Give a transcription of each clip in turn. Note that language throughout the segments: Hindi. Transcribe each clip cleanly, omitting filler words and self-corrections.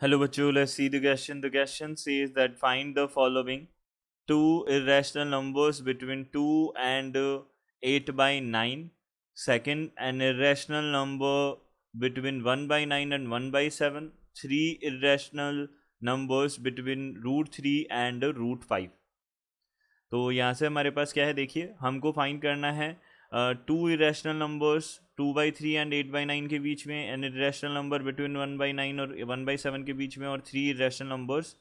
Hello बच्चों, let's see the question. The question says that find the following two irrational numbers between 2 and 8 by 9. Second, an irrational number between 1 by 9 and 1 by 7. Three irrational numbers between root 3 and root 5. तो यहाँ से हमारे पास क्या है, देखिए हमको फाइंड करना है टू इरेशनल नंबर्स 2/3 एंड 8/9 के बीच में, एन इरेशनल नंबर बिटवीन 1/9 और 1/7 के बीच में, और three irrational numbers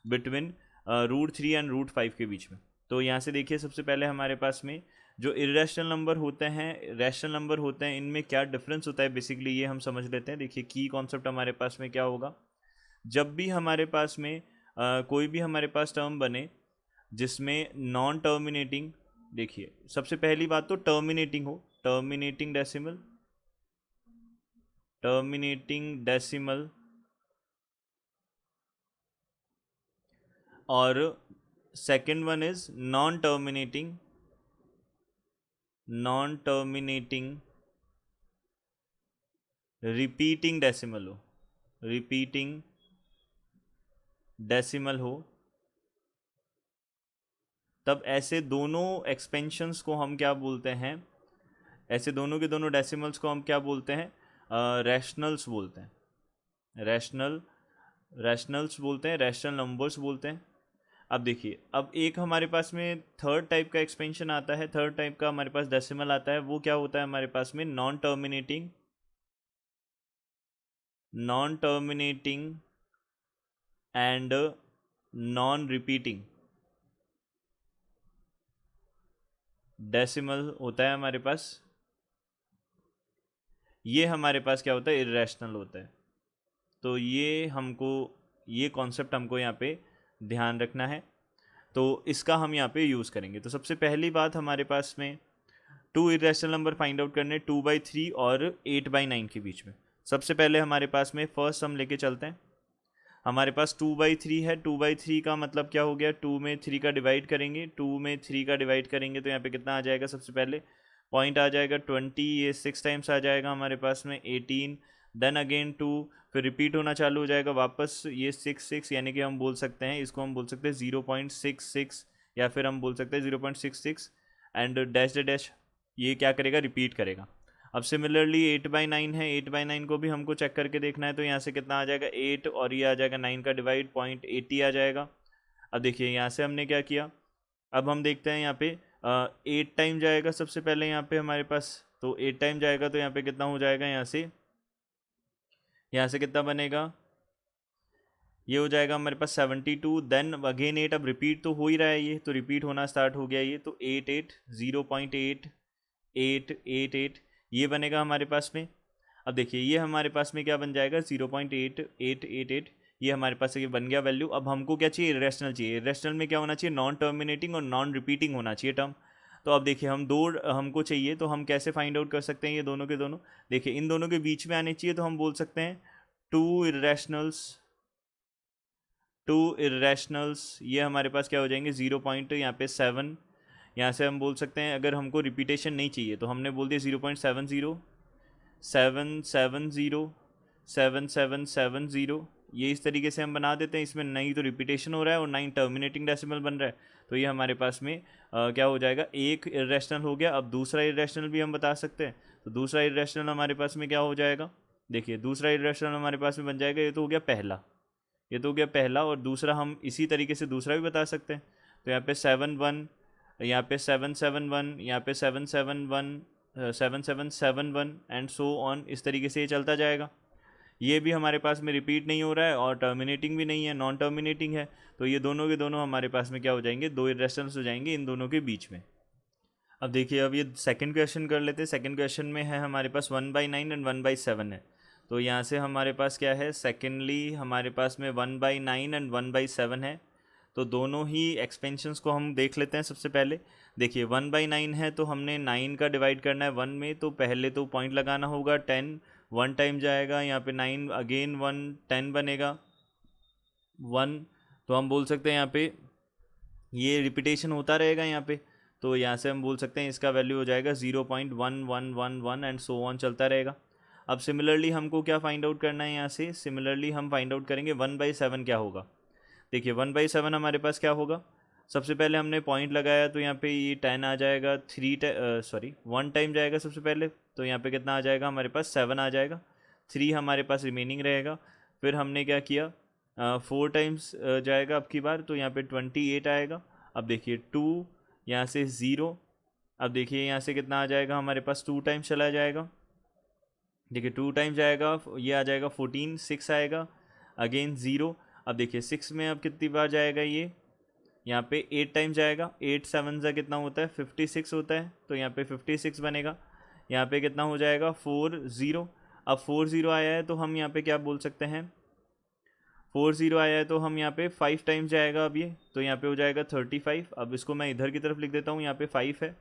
between root 3 and root 5 के बीच में। तो यहाँ से देखिए सबसे पहले हमारे पास में जो इरेशनल नंबर होते हैं, रैशनल नंबर होते हैं, इनमें क्या डिफरेंस होता है बेसिकली ये हम समझ लेते हैं। देखिए की कॉन्सेप्ट हमारे पास में क्या होगा, जब भी हमारे पास में कोई भी हमारे पास टर्म बने जिसमें नॉन टर्मिनेटिंग, देखिए सबसे पहली बात तो टर्मिनेटिंग हो, टर्मिनेटिंग डेसिमल और second one is non terminating repeating decimal हो, तब ऐसे दोनों एक्सपेंशंस को हम क्या बोलते हैं, ऐसे दोनों के दोनों डेसिमल्स को हम क्या बोलते हैं, रैशनल्स बोलते हैं, रैशनल्स बोलते हैं, रैशनल नंबर्स बोलते हैं। अब देखिए, अब एक हमारे पास में थर्ड टाइप का एक्सपेंशन आता है, थर्ड टाइप का हमारे पास डेसिमल आता है, वो क्या होता है हमारे पास में non terminating and non repeating decimal होता है हमारे पास। ये हमारे पास क्या होता है, इरेशनल होता है। तो ये कॉन्सेप्ट हमको यहाँ पे ध्यान रखना है, तो इसका हम यहाँ पे यूज़ करेंगे। तो सबसे पहली बात हमारे पास में two irrational number find out करने 2/3 और 8/9 के बीच में। सबसे पहले हमारे पास में फर्स्ट हम लेके चलते हैं। हमारे पास 2/3 है, 2/3 का मतलब क्या हो गया, 2 में 3 का डिवाइड करेंगे, 2 में 3 का डिवाइड करेंगे तो यहाँ पे कितना आ जाएगा, सबसे पहले पॉइंट आ जाएगा 20, ये 6 टाइम्स आ जाएगा हमारे पास में 18, देन अगेन 2, फिर रिपीट होना चालू हो जाएगा वापस ये 6 यानी कि हम बोल सकते हैं, इसको हम बोल सकते हैं 0.66, या फिर हम बोल सकते हैं 0.66 एंड डैश डैश, ये क्या करेगा, रिपीट करेगा। अब सिमिलरली 8/9 है, 8/9 को भी हमको चेक करके देखना है, तो यहाँ से कितना आ जाएगा 8, और ये आ जाएगा 9 का डिवाइड 0.80 आ जाएगा। अब देखिए यहाँ से हमने क्या किया, अब हम देखते हैं यहाँ पे 8 टाइम जाएगा सबसे पहले यहाँ पे हमारे पास, तो 8 टाइम जाएगा तो यहाँ पे कितना हो जाएगा, यहाँ से कितना बनेगा, ये हो जाएगा हमारे पास 72, देन अगेन 8, अब रिपीट तो हो ही रहा है, ये तो रिपीट होना स्टार्ट हो गया ये, तो 8 0.8 ये बनेगा हमारे पास में। अब देखिए ये हमारे पास में क्या बन जाएगा, 0.8888, ये हमारे पास ये बन गया वैल्यू। अब हमको क्या चाहिए, इरेशनल चाहिए। इरेशनल में क्या होना चाहिए, नॉन टर्मिनेटिंग और नॉन रिपीटिंग होना चाहिए टर्म। तो अब देखिए हम दो हमको चाहिए, तो हम कैसे फाइंड आउट कर सकते हैं, ये दोनों के दोनों देखिए इन दोनों के बीच में आने चाहिए, तो हम बोल सकते हैं टू इरेशनल्स ये हमारे पास क्या हो जाएंगे, 0.7, यहाँ से हम बोल सकते हैं अगर हमको रिपीटेशन नहीं चाहिए तो हमने बोल दिया 0.70, 770, 7770, ये इस तरीके से हम बना देते हैं। इसमें नहीं तो रिपीटेशन हो रहा है और ना ही टर्मिनेटिंग डेसिमल बन रहा है, तो ये हमारे पास में क्या हो जाएगा, एक इरेशनल हो गया। अब दूसरा इरेशनल भी हम बता सकते हैं, तो दूसरा इरेशनल हमारे पास में क्या हो जाएगा, देखिए दूसरा इरेशनल हमारे पास में बन जाएगा, ये तो हो गया पहला, और दूसरा हम इसी तरीके से दूसरा भी बता सकते हैं। तो यहाँ पे 7 1, यहाँ पे 7 7 1, यहाँ पे 7 7 1, 7 7 7 1 एंड सो ऑन, इस तरीके से ये चलता जाएगा। ये भी हमारे पास में रिपीट नहीं हो रहा है और टर्मिनेटिंग भी नहीं है, नॉन टर्मिनेटिंग है, तो ये दोनों के दोनों हमारे पास में क्या हो जाएंगे, दो इरेशनल्स हो जाएंगे इन दोनों के बीच में। अब देखिए अब ये सेकंड क्वेश्चन कर लेते हैं। सेकंड क्वेश्चन में है हमारे पास 1/9 एंड 1/7 है, तो यहाँ से हमारे पास क्या है, सेकेंडली हमारे पास में 1/9 एंड 1/7 है, तो दोनों ही एक्सपेंशंस को हम देख लेते हैं। सबसे पहले देखिए 1/9 है, तो हमने 9 का डिवाइड करना है 1 में, तो पहले तो पॉइंट लगाना होगा 10, 1 टाइम जाएगा, यहाँ पे 9 अगेन 1, 10 बनेगा 1, तो हम बोल सकते हैं यहाँ पे ये रिपीटेशन होता रहेगा यहाँ पे, तो यहाँ से हम बोल सकते हैं इसका वैल्यू हो जाएगा 0.1111 एंड सो ऑन चलता रहेगा। अब सिमिलरली हमको क्या फाइंड आउट करना है यहाँ से, सिमिलरली हम फाइंड आउट करेंगे 1/7 क्या होगा। देखिए 1/7 हमारे पास क्या होगा, सबसे पहले हमने पॉइंट लगाया तो यहाँ पे ये 10 आ जाएगा, 1 टाइम जाएगा सबसे पहले, तो यहाँ पे कितना आ जाएगा हमारे पास 7 आ जाएगा, 3 हमारे पास रिमेनिंग रहेगा। फिर हमने क्या किया 4 टाइम्स जाएगा अब की बार, तो यहाँ पे 28 आएगा। अब देखिए 2 यहाँ से 0, अब देखिए यहाँ से कितना आ जाएगा हमारे पास 2 टाइम्स चला जाएगा, देखिए 2 टाइम्स जाएगा, ये आ जाएगा 14, 6 आएगा, अगेन 0। अब देखिए 6 में अब कितनी बार जाएगा ये, यहाँ पे 8 टाइम जाएगा, 8 7 ज़ा कितना होता है 56 होता है, तो यहाँ पे 56 बनेगा। यहाँ पे कितना हो जाएगा 40, अब 40 आया है तो हम यहाँ पे क्या बोल सकते हैं, 40 आया है तो हम यहाँ पे 5 टाइम्स जाएगा अब ये, तो यहाँ पे हो जाएगा 35। अब इसको मैं इधर की तरफ लिख देता हूँ, यहाँ पे 5 है,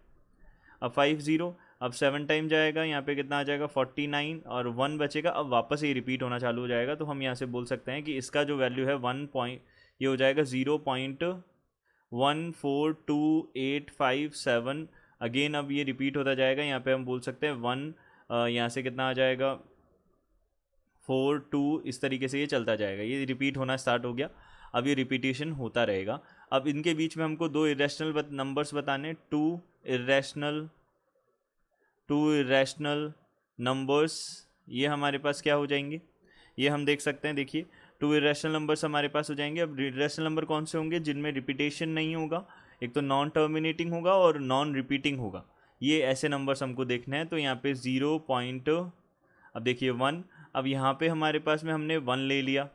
अब 50, अब 7 टाइम जाएगा, यहाँ पे कितना आ जाएगा 49 और 1 बचेगा। अब वापस ये रिपीट होना चालू हो जाएगा, तो हम यहाँ से बोल सकते हैं कि इसका जो वैल्यू है 1 पॉइंट, ये हो जाएगा 0.14285 अगेन। अब ये रिपीट होता जाएगा, यहाँ पे हम बोल सकते हैं 1, यहाँ से कितना आ जाएगा 4 2, इस तरीके से ये चलता जाएगा, ये रिपीट होना स्टार्ट हो गया। अब ये रिपीटेशन होता रहेगा। अब इनके बीच में हमको 2 इरेशनल नंबर्स बताने, 2 इरेशनल नंबर्स, ये हमारे पास क्या हो जाएंगे, ये हम देख सकते हैं। देखिए 2 इरेशनल नंबर्स हमारे पास हो जाएंगे। अब इरेशनल नंबर कौन से होंगे, जिनमें रिपीटेशन नहीं होगा, एक तो नॉन टर्मिनेटिंग होगा और नॉन रिपीटिंग होगा, ये ऐसे नंबर्स हमको देखने हैं। तो यहाँ पे 0 पॉइंट, अब देखिए 1, अब यहाँ पे हमारे पास में हमने 1 ले लिया,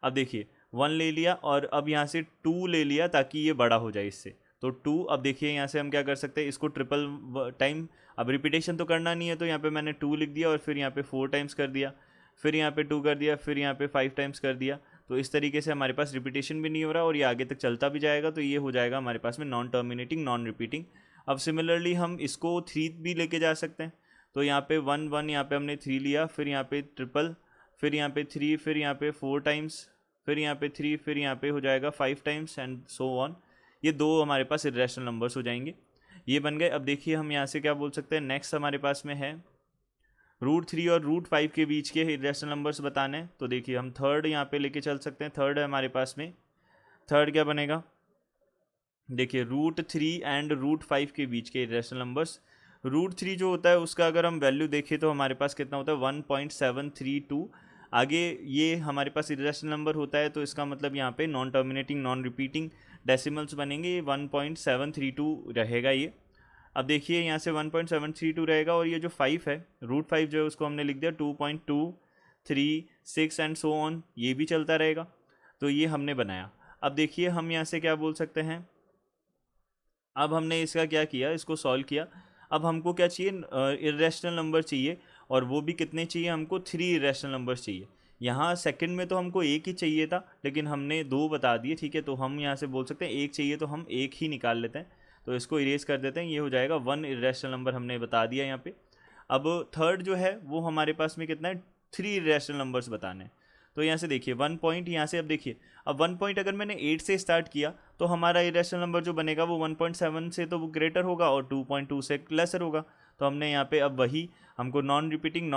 अब देखिए 1 ले लिया और अब यहाँ से 2 ले लिया ताकि ये बड़ा हो जाए इससे, तो 2। अब देखिए यहाँ से हम क्या कर सकते हैं, इसको ट्रिपल टाइम, अब रिपीटेशन तो करना नहीं है, तो यहाँ पे मैंने 2 लिख दिया और फिर यहाँ पे 4 टाइम्स कर दिया, फिर यहाँ पे 2 कर दिया, फिर यहाँ पे 5 टाइम्स कर दिया। तो इस तरीके से हमारे पास रिपीटेशन भी नहीं हो रहा और ये आगे तक चलता भी जाएगा, तो ये हो जाएगा हमारे पास में नॉन टर्मिनेटिंग नॉन रिपीटिंग। अब सिमिलरली हम इसको 3 भी लेके जा सकते हैं, तो यहाँ पे 1 1, यहाँ पे हमने 3 लिया, फिर यहाँ पे ट्रिपल, फिर यहाँ पे 3, फिर यहाँ पे 4 टाइम्स, फिर यहाँ पे 3, फिर यहाँ पे हो जाएगा 5 टाइम्स एंड सो ऑन। ये 2 हमारे पास इरेशनल नंबर्स हो जाएंगे, ये बन गए। अब देखिए हम यहाँ से क्या बोल सकते हैं, नेक्स्ट हमारे पास में है √3 और √5 के बीच के इरेशनल नंबर्स बताने हैं। तो देखिए हम थर्ड यहाँ पे लेके चल सकते हैं, थर्ड है हमारे पास में, थर्ड क्या बनेगा, देखिए √3 एंड √5 के बीच के इरेशनल नंबर्स। √3 जो होता है उसका अगर हम वैल्यू देखें तो हमारे पास कितना होता है 1.732। आगे ये हमारे पास इरेशनल नंबर होता है, तो इसका मतलब यहाँ पे non terminating non repeating decimals बनेंगे, 1.732 रहेगा ये। अब देखिए यहाँ से 1.732 रहेगा और ये जो 5 है, √5 जो है उसको हमने लिख दिया 2.236 एंड सो ऑन, ये भी चलता रहेगा, तो ये हमने बनाया। अब देखिए हम यहाँ से क्या बोल सकते हैं, अब हमने इसका क्या किया, इसको सॉल्व किया। अब हमको क्या चाहिए, इरेशनल नंबर चाहिए, और वो भी कितने चाहिए हमको, 3 इरेशनल नंबर्स चाहिए। यहाँ सेकंड में तो हमको 1 ही चाहिए था, लेकिन हमने 2 बता दिए, ठीक है, तो हम यहाँ से बोल सकते हैं 1 चाहिए तो हम 1 ही निकाल लेते हैं, तो इसको इरेज कर देते हैं, ये हो जाएगा 1 इरेशनल नंबर हमने बता दिया यहाँ पे। अब थर्ड जो है वो हमारे पास में कितना है, 3 इरेशनल नंबर्स बताने हैं। तो यहाँ से देखिए 1 पॉइंट, यहाँ से अब देखिए, अब 1 पॉइंट अगर मैंने 8 से स्टार्ट किया तो हमारा इरेशनल नंबर जो बनेगा वो 1.7 से तो वो ग्रेटर होगा और 2.2 से लेसर होगा। तो हमने यहाँ पे अब वही हमको नॉन रिपीटिंग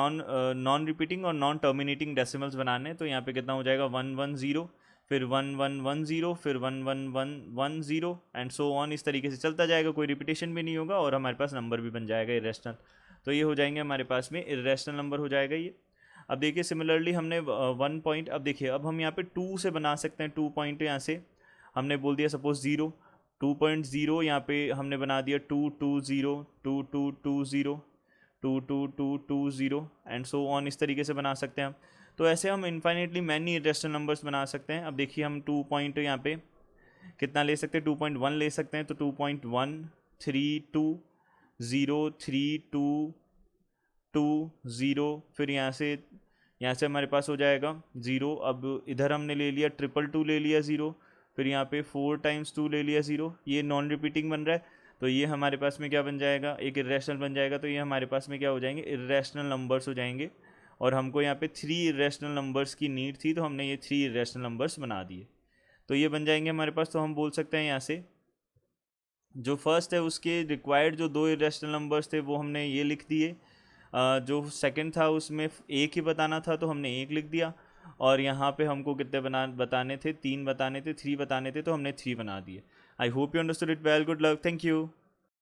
और नॉन टर्मिनेटिंग डेसिमल्स बनाने हैं। तो यहाँ पे कितना हो जाएगा 110, फिर 1110, फिर 1110 एंड सो ऑन, इस तरीके से चलता जाएगा, कोई रिपीटेशन भी नहीं होगा और हमारे पास नंबर भी बन जाएगा इरेशनल। तो ये हो जाएंगे हमारे पास में इरेशनल नंबर हो जाएगा ये। अब देखिए सिमिलरली हमने 1 पॉइंट, अब देखिए अब हम यहाँ पे 2 से बना सकते हैं, 2 पॉइंट यहाँ से हमने बोल दिया सपोज 0, 2.0 यहाँ पे हमने बना दिया 220, 2220, 22220 एंड सो ऑन, इस तरीके से बना सकते हैं हम। तो ऐसे हम इन्फाइनेटली मैनी इरेशनल नंबर्स बना सकते हैं। अब देखिए हम 2 पॉइंट यहाँ पे कितना ले सकते हैं, 2.1 ले सकते हैं, तो 2.132032220, फिर यहाँ से हमारे पास हो जाएगा 0। अब इधर हमने ले लिया 222 ले लिया 0, फिर यहाँ पे 4 टाइम्स 2 ले लिया 0, ये नॉन रिपीटिंग बन रहा है, तो ये हमारे पास में क्या बन जाएगा, एक इरेशनल बन जाएगा। तो ये हमारे पास में क्या हो जाएंगे, इरेशनल नंबर्स हो जाएंगे, और हमको यहाँ पे 3 इरेशनल नंबर्स की नीड थी, तो हमने ये 3 इरेशनल नंबर्स बना दिए, तो ये बन जाएंगे हमारे पास। तो हम बोल सकते हैं यहाँ से जो फर्स्ट है उसके रिक्वायर्ड जो 2 इरेशनल नंबर्स थे वो हमने ये लिख दिए, जो सेकंड था उसमें एक ही बताना था तो हमने एक लिख दिया, और यहाँ पे हमको कितने बताने थे, 3 बताने थे, 3 बताने थे, तो हमने 3 बना दिए। I hope you understood it well, good luck, thank you.